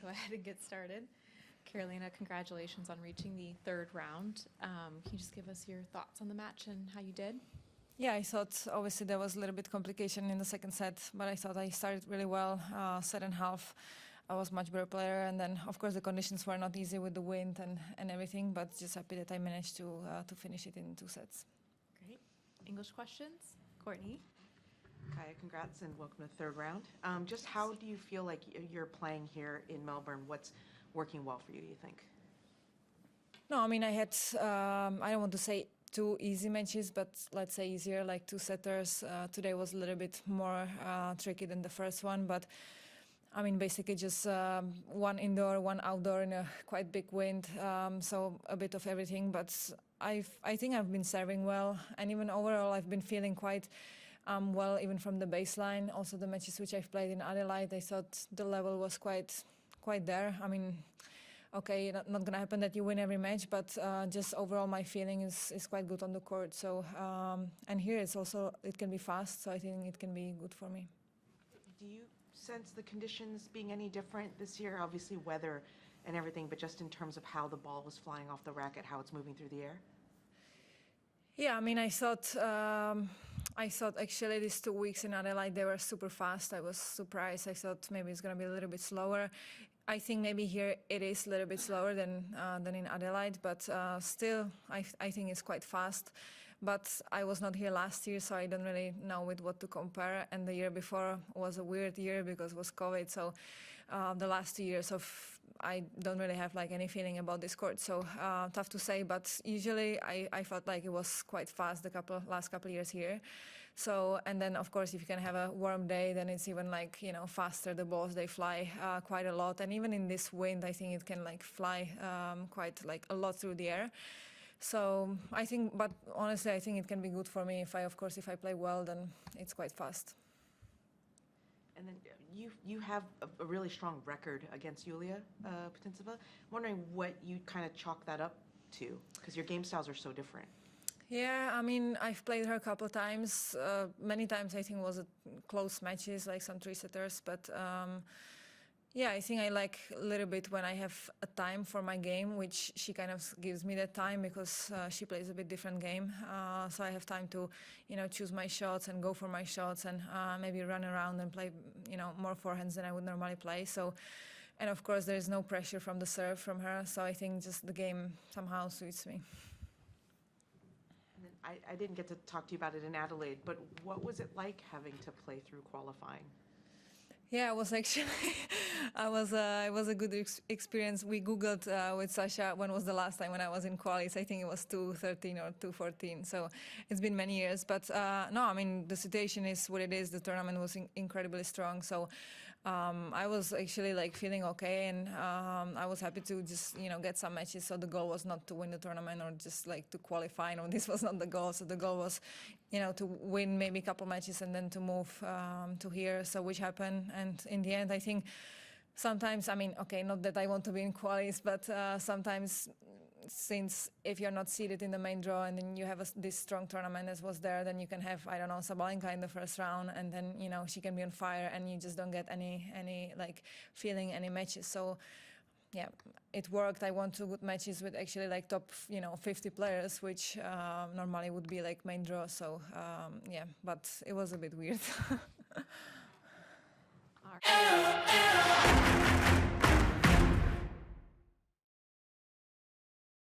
go ahead and get started. Karolina, congratulations on reaching the third round. Can you just give us your thoughts on the match and how you did? Yeah, I thought obviously there was a little bit complication in the second set, but I thought I started really well. Set and half, I was much better player, and then of course the conditions were not easy with the wind and everything, but just happy that I managed to finish it in 2 sets. Great. English questions? Courtney? Kaya, congrats and welcome to the third round. Just how do you feel like you're playing here in Melbourne? What's working well for you, do you think? No, I mean, I had, I don't want to say 2 easy matches, but let's say easier, like 2 setters. Today was a little bit more tricky than the first one, but I mean, basically just 1 indoor, 1 outdoor in a quite big wind, so a bit of everything. But I think I've been serving well, and even overall I've been feeling quite well, even from the baseline. Also the matches which I've played in Adelaide, I thought the level was quite there. I mean, okay, not gonna happen that you win every match, but just overall my feeling is quite good on the court. So and here it's also, it can be fast, so I think it can be good for me. Do you sense the conditions being any different this year? Obviously weather and everything, but just in terms of how the ball was flying off the racket, how it's moving through the air? Yeah, I mean, I thought actually these 2 weeks in Adelaide, they were super fast. I was surprised. I thought maybe it's going to be a little bit slower. I think maybe here it is a little bit slower than in Adelaide, but still, I think it's quite fast. But I was not here last year, so I don't really know with what to compare. And the year before was a weird year because it was COVID. So the last 2 years I don't really have like any feeling about this court. So tough to say, but usually I felt like it was quite fast the last couple of years here. So, and then of course, if you can have a warm day, then it's even like, you know, faster. The balls, they fly quite a lot. And even in this wind, I think it can like fly quite like a lot through the air. So I think, but honestly, I think it can be good for me if I play well, then it's quite fast. And then you have a really strong record against Yulia Putintseva. I'm wondering what you kind of chalk that up to, because your game styles are so different. Yeah, I mean, I've played her a couple of times. Many times I think was close matches, like some 3-setters, but yeah, I think I like a little bit when I have a time for my game, which she kind of gives me that time because she plays a bit different game. So I have time to, you know, choose my shots and go for my shots and maybe run around and play, you know, more forehands than I would normally play. So, and of course there is no pressure from the serve from her. So I think just the game somehow suits me. And then I didn't get to talk to you about it in Adelaide, but what was it like having to play through qualifying? Yeah, it was actually, it was a good experience. We Googled with Sasha when was the last time when I was in qualis. I think it was 2013 or 2014. So it's been many years. But no, I mean, the situation is what it is. The tournament was incredibly strong. So I was actually like feeling okay. And I was happy to just, you know, get some matches. So the goal was not to win the tournament or just like to qualify. No, this was not the goal. So the goal was, you know, to win maybe a couple matches and then to move to here. So which happened. And in the end, I think sometimes, I mean, okay, not that I want to be in qualis, but sometimes since if you're not seeded in the main draw and then you have this strong tournament as was there, then you can have, I don't know, Sabalenka in the first round and then, you know, she can be on fire and you just don't get any like feeling, any matches. So yeah, it worked. I won 2 good matches with actually like top, you know, 50 players, which normally would be like main draw. So yeah, but it was a bit weird. All right.